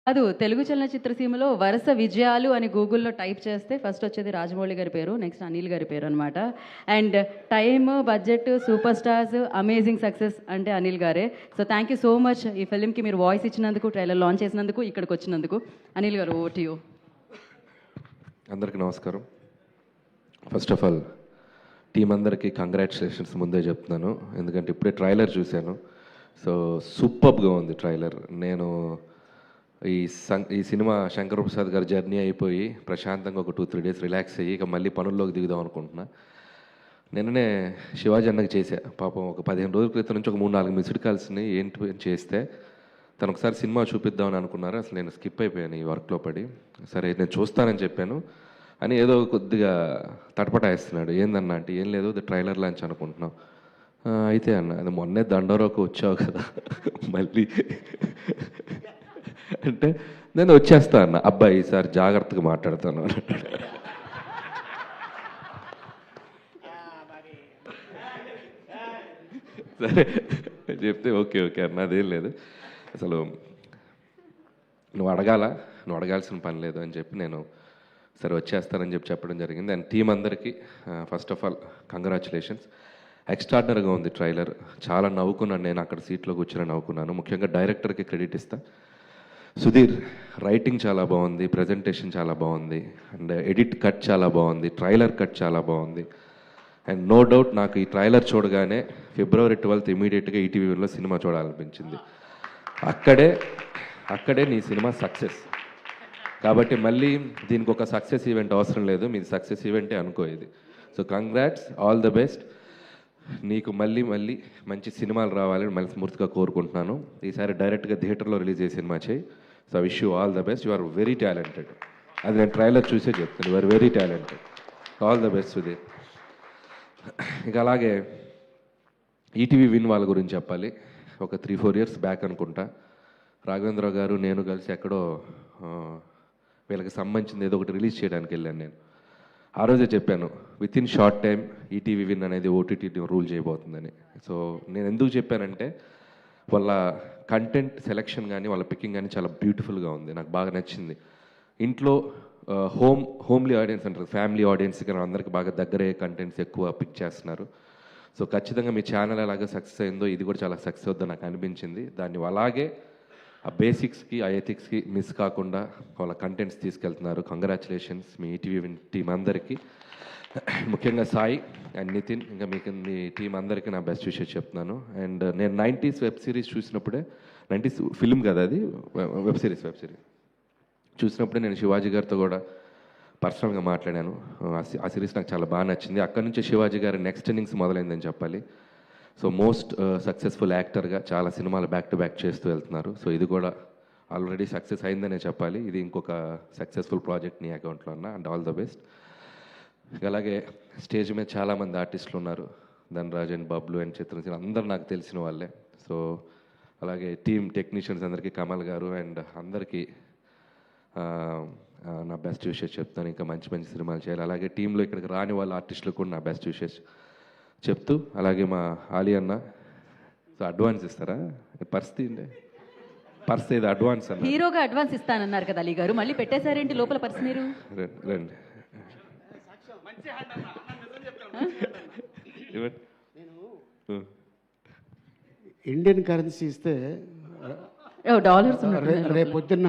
కాదు, తెలుగు చలనచిత్ర సీమలో వరుస విజయాలు అని గూగుల్లో టైప్ చేస్తే ఫస్ట్ వచ్చేది రాజమౌళి గారి పేరు, నెక్స్ట్ అనిల్ గారి పేరు అనమాట. And time, budget, super stars, amazing success అంటే అనిల్ గారే. So thank you so much ఈ ఫిల్మ్కి మీరు వాయిస్ ఇచ్చినందుకు, ట్రైలర్ లాంచ్ చేసినందుకు, ఇక్కడికి వచ్చినందుకు. అనిల్ గారు, ఓవర్ టు యూ. అందరికీ నమస్కారం. ఫస్ట్ ఆఫ్ ఆల్ టీం అందరికీ కంగ్రాచులేషన్స్ ముందే చెప్తున్నాను, ఎందుకంటే ఇప్పుడే ట్రైలర్ చూశాను. సో సూపర్గా ఉంది ట్రైలర్. నేను ఈ సినిమా శంకర్ ప్రసాద్ గారి జర్నీ అయిపోయి ప్రశాంతంగా ఒక 2-3 డేస్ రిలాక్స్ అయ్యి ఇక మళ్ళీ పనుల్లోకి దిగుదాం అనుకుంటున్నా. నిన్ననే శివాజీ అన్నకి చేశా. పాపం ఒక 15 రోజుల క్రితం నుంచి ఒక 3-4 మిస్డ్ కాల్స్ని ఏంటి చేస్తే తను ఒకసారి సినిమా చూపిద్దామని అనుకున్నారు. అసలు నేను స్కిప్ అయిపోయాను ఈ వర్క్లో పడి. సరే నేను చూస్తానని చెప్పాను అని ఏదో కొద్దిగా తటపటాయిస్తున్నాడు. ఏందన్నా అంటే ఏం లేదు, అది ట్రైలర్ లాంచ్ అనుకుంటున్నాం. అయితే అన్న, అది మొన్నే దండోరకు వచ్చావు కదా మళ్ళీ అంటే నేను వచ్చేస్తా అన్న. అబ్బాయి ఈసారి జాగ్రత్తగా మాట్లాడతాను సరే చెప్తే ఓకే ఓకే అన్న, అదేం లేదు, అసలు నువ్వు అడగాల్సిన పని లేదు అని చెప్పి నేను సరే వచ్చేస్తానని చెప్పడం జరిగింది. అండ్ టీం అందరికీ ఫస్ట్ ఆఫ్ ఆల్ కంగ్రాచులేషన్స్. ఎక్స్ట్రాడినరీగా ఉంది ట్రైలర్. చాలా నవ్వుకున్నాను, నేను అక్కడ సీట్లో కూర్చొని నవ్వుకున్నాను. ముఖ్యంగా డైరెక్టర్కి క్రెడిట్ ఇస్తా. సుధీర్, రైటింగ్ చాలా బాగుంది, ప్రజెంటేషన్ చాలా బాగుంది, అండ్ ఎడిట్ కట్ చాలా బాగుంది, ట్రైలర్ కట్ చాలా బాగుంది. అండ్ నో డౌట్ నాకు ఈ ట్రైలర్ చూడగానే February 12th ఇమీడియట్గా ఈటీవీలో సినిమా చూడాలనిపించింది. అక్కడే నీ సినిమా సక్సెస్. కాబట్టి మళ్ళీ దీనికి ఒక సక్సెస్ ఈవెంట్ అవసరం లేదు, మీది సక్సెస్ ఈవెంటే అనుకో ఇది. So congrats, all the best. నీకు మళ్ళీ మంచి సినిమాలు రావాలని మనస్ఫూర్తిగా కోరుకుంటున్నాను. ఈసారి డైరెక్ట్గా థియేటర్లో రిలీజ్ చేసే సినిమా చేయి. So I wish you all the best. You are very talented. అది నేను ట్రైలర్ చూసే చెప్తాను, you are very talented. All the best Sudheer. ఇక అలాగే ఈటీవీ విన్ వాళ్ళ గురించి చెప్పాలి. ఒక 3-4 years బ్యాక్ అనుకుంటా, రాఘవేంద్ర గారు నేను కలిసి ఎక్కడో వీళ్ళకి సంబంధించింది ఏదో ఒకటి రిలీజ్ చేయడానికి వెళ్ళాను. నేను ఆ రోజే చెప్పాను, with in short time ETV win అనేది ఓటీటీ రూల్ చేయబోతుందని. సో నేను ఎందుకు చెప్పానంటే వాళ్ళ కంటెంట్ సెలెక్షన్ కానీ వాళ్ళ పికింగ్ కానీ చాలా బ్యూటిఫుల్గా ఉంది, నాకు బాగా నచ్చింది. ఇంట్లో హోమ్లీ ఆడియన్స్ అంటారు, ఫ్యామిలీ ఆడియన్స్ కానీ అందరికి బాగా దగ్గరే కంటెంట్స్ ఎక్కువ పిక్ చేస్తున్నారు. సో ఖచ్చితంగా మీ ఛానల్ అలాగే సక్సెస్ అయిందో ఇది కూడా చాలా సక్సెస్ అవుతుందో నాకు అనిపించింది. దాన్ని అలాగే ఆ బేసిక్స్కి, ఆ ఎథిక్స్కి మిస్ కాకుండా వాళ్ళ కంటెంట్స్ తీసుకెళ్తున్నారు. కంగ్రాచులేషన్స్ మీ ఈటీవీ టీం అందరికీ, ముఖ్యంగా సాయి అండ్ నితిన్, ఇంకా మీకు మీ టీం అందరికీ నా బెస్ట్ విషెస్ చెప్తున్నాను. అండ్ నేను 90s వెబ్ సిరీస్ చూసినప్పుడే, 90s ఫిల్మ్ కదా అది, వెబ్ సిరీస్ చూసినప్పుడే నేను శివాజీ గారితో కూడా పర్సనల్గా మాట్లాడాను. ఆ సిరీస్ నాకు చాలా బాగా నచ్చింది. అక్కడి నుంచి శివాజీ గారి నెక్స్ట్ ఇన్నింగ్స్ మొదలైందని చెప్పాలి. సో మోస్ట్ సక్సెస్ఫుల్ యాక్టర్గా చాలా సినిమాలు బ్యాక్ టు బ్యాక్ చేస్తూ వెళ్తున్నారు. సో ఇది కూడా ఆల్రెడీ సక్సెస్ అయిందనే చెప్పాలి. ఇది ఇంకొక సక్సెస్ఫుల్ ప్రాజెక్ట్ నీ అకౌంట్లో ఉన్న. And all the best. అలాగే స్టేజ్ మీద చాలామంది ఆర్టిస్టులు ఉన్నారు, ధనరాజ్ అండ్ బబ్లు అండ్ చిత్రసేన, అందరు నాకు తెలిసిన వాళ్ళే. సో అలాగే టీమ్ టెక్నీషియన్స్ అందరికీ, కమల్ గారు అండ్ అందరికీ నా బెస్ట్ విషెస్ చెప్తాను. ఇంకా మంచి సినిమాలు చేయాలి. అలాగే టీంలో ఇక్కడికి రాని వాళ్ళ ఆర్టిస్టులకు కూడా నా బెస్ట్ విషెస్ చెప్తూ, అలాగే మా ఆలి అన్న, సో అడ్వాన్స్ ఇస్తారా? పర్స్ ఏదో అడ్వాన్స్ అన్న, హీరోగా అడ్వాన్స్ ఇస్తానన్నారు కదా అలీ గారు, మళ్ళీ పెట్టేశారేంటి లోపల పర్స్ మీరు? రండి ఇండియన్ కరెన్సీ ఇస్తే డాలర్స్ రేపు పొద్దున్న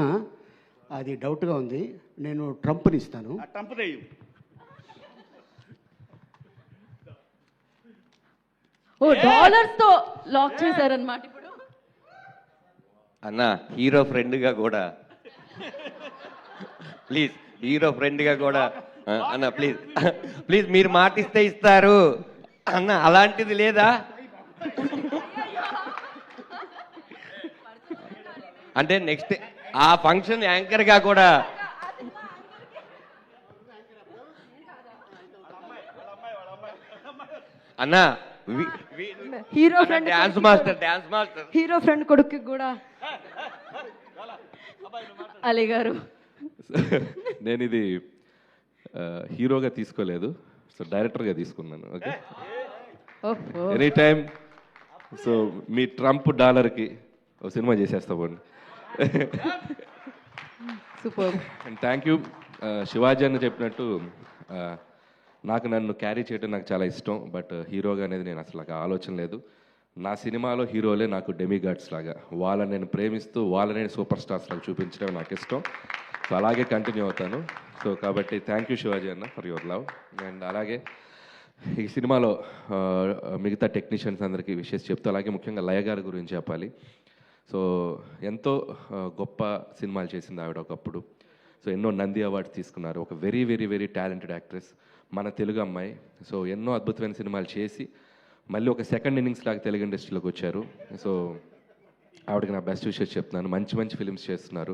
అది డౌట్గా ఉంది. నేను ట్రంప్ని ఇస్తాను. డాలర్స్ తో లాక్ చేశారన్నమాట ఇప్పుడు. అన్న హీరో ఫ్రెండ్గా కూడా ప్లీజ్, హీరో ఫ్రెండ్గా కూడా అన్న ప్లీజ్ మీరు మాటిస్తే ఇస్తారు అన్న, అలాంటిది లేదా? అంటే నెక్స్ట్ ఆ ఫంక్షన్ యాంకర్గా కూడా అన్న, hero friend, dance master hero friend కొడుకు కూడా అలీ గారు. నేను ఇది హీరోగా తీసుకోలేదు, సో డైరెక్టర్గా తీసుకున్నాను. Okay, any time. సో మీ ట్రంప్ డాలర్కి ఒక సినిమా చేసేస్తా పోండి. Super. And thank you Shivaji అన్న చెప్పినట్టు నాకు నన్ను క్యారీ చేయడం నాకు చాలా ఇష్టం, బట్ హీరోగా అనేది నేను అసలు నాకు ఆలోచన లేదు. నా సినిమాలో హీరోలే నాకు డెమిగాడ్స్ లాగా, వాళ్ళని నేను ప్రేమిస్తూ వాళ్ళని నేను సూపర్ స్టార్స్ లాగా చూపించడం నాకు ఇష్టం. సో అలాగే కంటిన్యూ అవుతాను. సో కాబట్టి థ్యాంక్ యూ శివాజీ అన్న ఫర్ యువర్ లవ్. అండ్ అలాగే ఈ సినిమాలో మిగతా టెక్నీషియన్స్ అందరికీ విషెస్ చెప్తూ, అలాగే ముఖ్యంగా లయ గారి గురించి చెప్పాలి. సో ఎంతో గొప్ప సినిమాలు చేసింది ఆవిడ ఒకప్పుడు. సో ఎన్నో నంది అవార్డ్స్ తీసుకున్నారు. ఒక very very very talented actress, మన తెలుగు అమ్మాయి. సో ఎన్నో అద్భుతమైన సినిమాలు చేసి మళ్ళీ ఒక సెకండ్ ఇన్నింగ్స్ లాగా తెలుగు ఇండస్ట్రీలోకి వచ్చారు. సో ఆవిడకి నా బెస్ట్ విషెస్ చెప్తున్నాను. మంచి మంచి ఫిల్మ్స్ చేస్తున్నారు.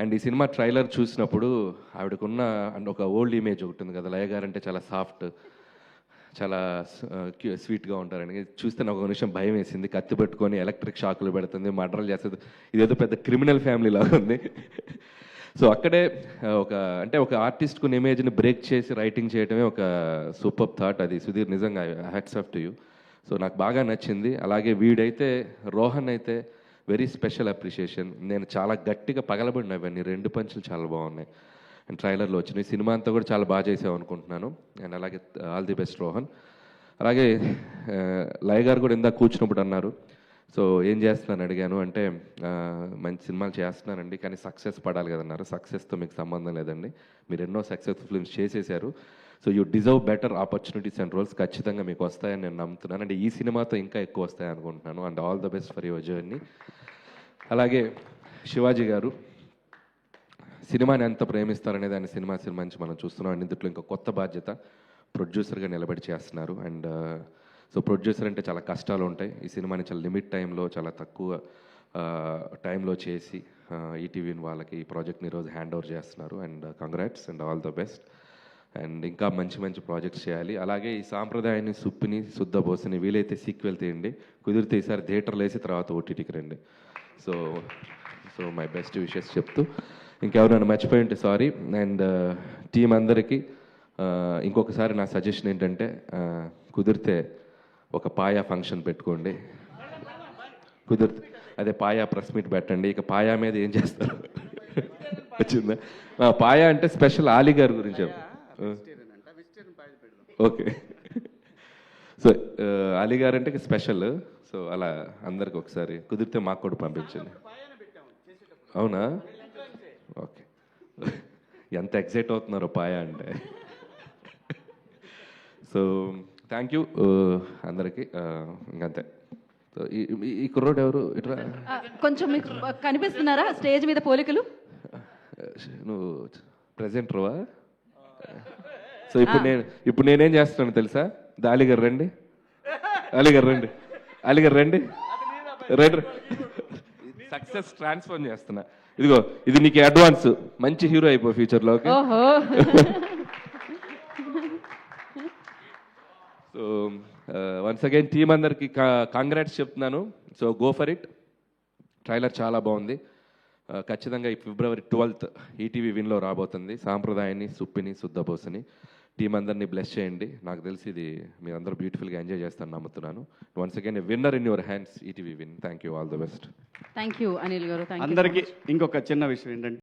అండ్ ఈ సినిమా ట్రైలర్ చూసినప్పుడు ఆవిడకున్న అండ్ ఒక ఓల్డ్ ఇమేజ్ ఒకటి ఉంది కదా, లయ గారు అంటే చాలా సాఫ్ట్, చాలా స్వీట్గా ఉంటారని చూస్తే నాకు ఒక నిమిషం భయం వేసింది. కత్తి పెట్టుకొని ఎలక్ట్రిక్ షాకులు పెడుతుంది, మర్డర్లు చేస్తుంది, ఇదేదో పెద్ద క్రిమినల్ ఫ్యామిలీ లాగా ఉంది. సో అక్కడే ఒక ఆర్టిస్ట్ కొన్ని ఇమేజ్ని బ్రేక్ చేసి రైటింగ్ చేయడమే ఒక సూపర్ థాట్. అది సుధీర్ నిజంగా hats off to you. So నాకు బాగా నచ్చింది. అలాగే వీడైతే రోహన్ అయితే వెరీ స్పెషల్ అప్రిషియేషన్. నేను చాలా గట్టిగా పగలబడిన అవన్నీ 2 పంచులు చాలా బాగున్నాయి. అండ్ ట్రైలర్లో వచ్చినాయి. సినిమా అంతా కూడా చాలా బాగా చేసావు అనుకుంటున్నాను. అండ్ అలాగే ఆల్ ది బెస్ట్ రోహన్. అలాగే లయ గారు కూడా ఇందాక కూర్చున్నప్పుడు అన్నారు, సో ఏం చేస్తున్నాను అడిగాను అంటే మంచి సినిమాలు చేస్తున్నానండి, కానీ సక్సెస్ పడాలి కదన్నారు. సక్సెస్తో మీకు సంబంధం లేదండి, మీరు ఎన్నో సక్సెస్ఫుల్ ఫిల్మ్స్ చేసేసారు. So you deserve better opportunities and roles. ఖచ్చితంగా మీకు వస్తాయని నేను నమ్ముతున్నాను. అంటే ఈ సినిమాతో ఇంకా ఎక్కువ వస్తాయి అనుకుంటున్నాను. And all the best for your journey. అలాగే శివాజీ గారు సినిమాని ఎంత ప్రేమిస్తారనేది ఆయన సినిమా నుంచి మనం చూస్తున్నాం. అండ్ ఇందులో ఇంకా కొత్త బాధ్యత, ప్రొడ్యూసర్గా నిలబడి చేస్తున్నారు. అండ్ సో ప్రొడ్యూసర్ అంటే చాలా కష్టాలు ఉంటాయి. ఈ సినిమాని చాలా లిమిట్ టైంలో, చాలా తక్కువ టైంలో చేసి ఈటీవీని వాళ్ళకి ఈ ప్రాజెక్ట్ని ఈరోజు హ్యాండ్ ఓవర్ చేస్తున్నారు. And congrats and all the best. And ఇంకా మంచి మంచి ప్రాజెక్ట్స్ చేయాలి. అలాగే ఈ సాంప్రదాయాన్ని సుప్పిని శుద్ధబోసిని వీలైతే సీక్వెల్ తీయండి, కుదిరితే ఈసారి థియేటర్లు వేసి తర్వాత ఓటీటీకి రండి. సో మై బెస్ట్ విషెస్ చెప్తూ, ఇంకెవరైనా మర్చిపోయి ఉంటే సారీ. అండ్ టీం అందరికీ ఇంకొకసారి నా సజెషన్ ఏంటంటే కుదిరితే ఒక పాయా ఫంక్షన్ పెట్టుకోండి. కుదిరితే అదే పాయా ప్రెస్ మీట్ పెట్టండి. ఇక పాయా మీద ఏం చేస్తారు వచ్చిందా? పాయా అంటే స్పెషల్ ఆలీ గారి గురించి. ఓకే. సో అలీ గారు అంటే స్పెషల్. సో అలా అందరికి ఒకసారి కుదిరితే మాకు కూడా పంపించండి. అవునా? ఓకే. ఎంత ఎక్సైట్ అవుతున్నారో పాయా అంటే. సో థ్యాంక్ యూ అందరికీ. ఇంకంతే. సో ఈ కుర్రోడు ఎవరు? ఇట్లా కొంచెం మీకు కనిపిస్తున్నారా స్టేజ్ మీద పోలికలు? నువ్వు ప్రెజెంటర్వా? సో ఇప్పుడు నేనేం చేస్తున్నాను తెలుసా? అలీగారు రండి, అలీగారు రండి, అలీగారు రండి, రండి. సక్సెస్ ట్రాన్స్ఫర్ చేస్తున్నా. ఇదిగో ఇది నీకు అడ్వాన్స్. మంచి హీరో అయిపో ఫ్యూచర్లో. ఓహో. సో వన్స్ అగైన్ టీమ్ అందరికి కాంగ్రాట్స్ చెప్తున్నాను. So go for it. Trailer చాలా బాగుంది. ఖచ్చితంగా ఈ February 12th ఈటీవీ విన్లో రాబోతుంది. సాంప్రదాయాన్ని సుప్పిని శుద్ధబోసని. టీం అందరినీ బ్లెస్ చేయండి. నాకు తెలిసి ఇది మీరందరూ బ్యూటిఫుల్గా ఎంజాయ్ చేస్తారని నమ్ముతున్నాను. Once again winner in your hands ETV win. Thank you. All the best. Thank you Anil గారు. అందరికీ ఇంకొక చిన్న విషయం ఏంటంటే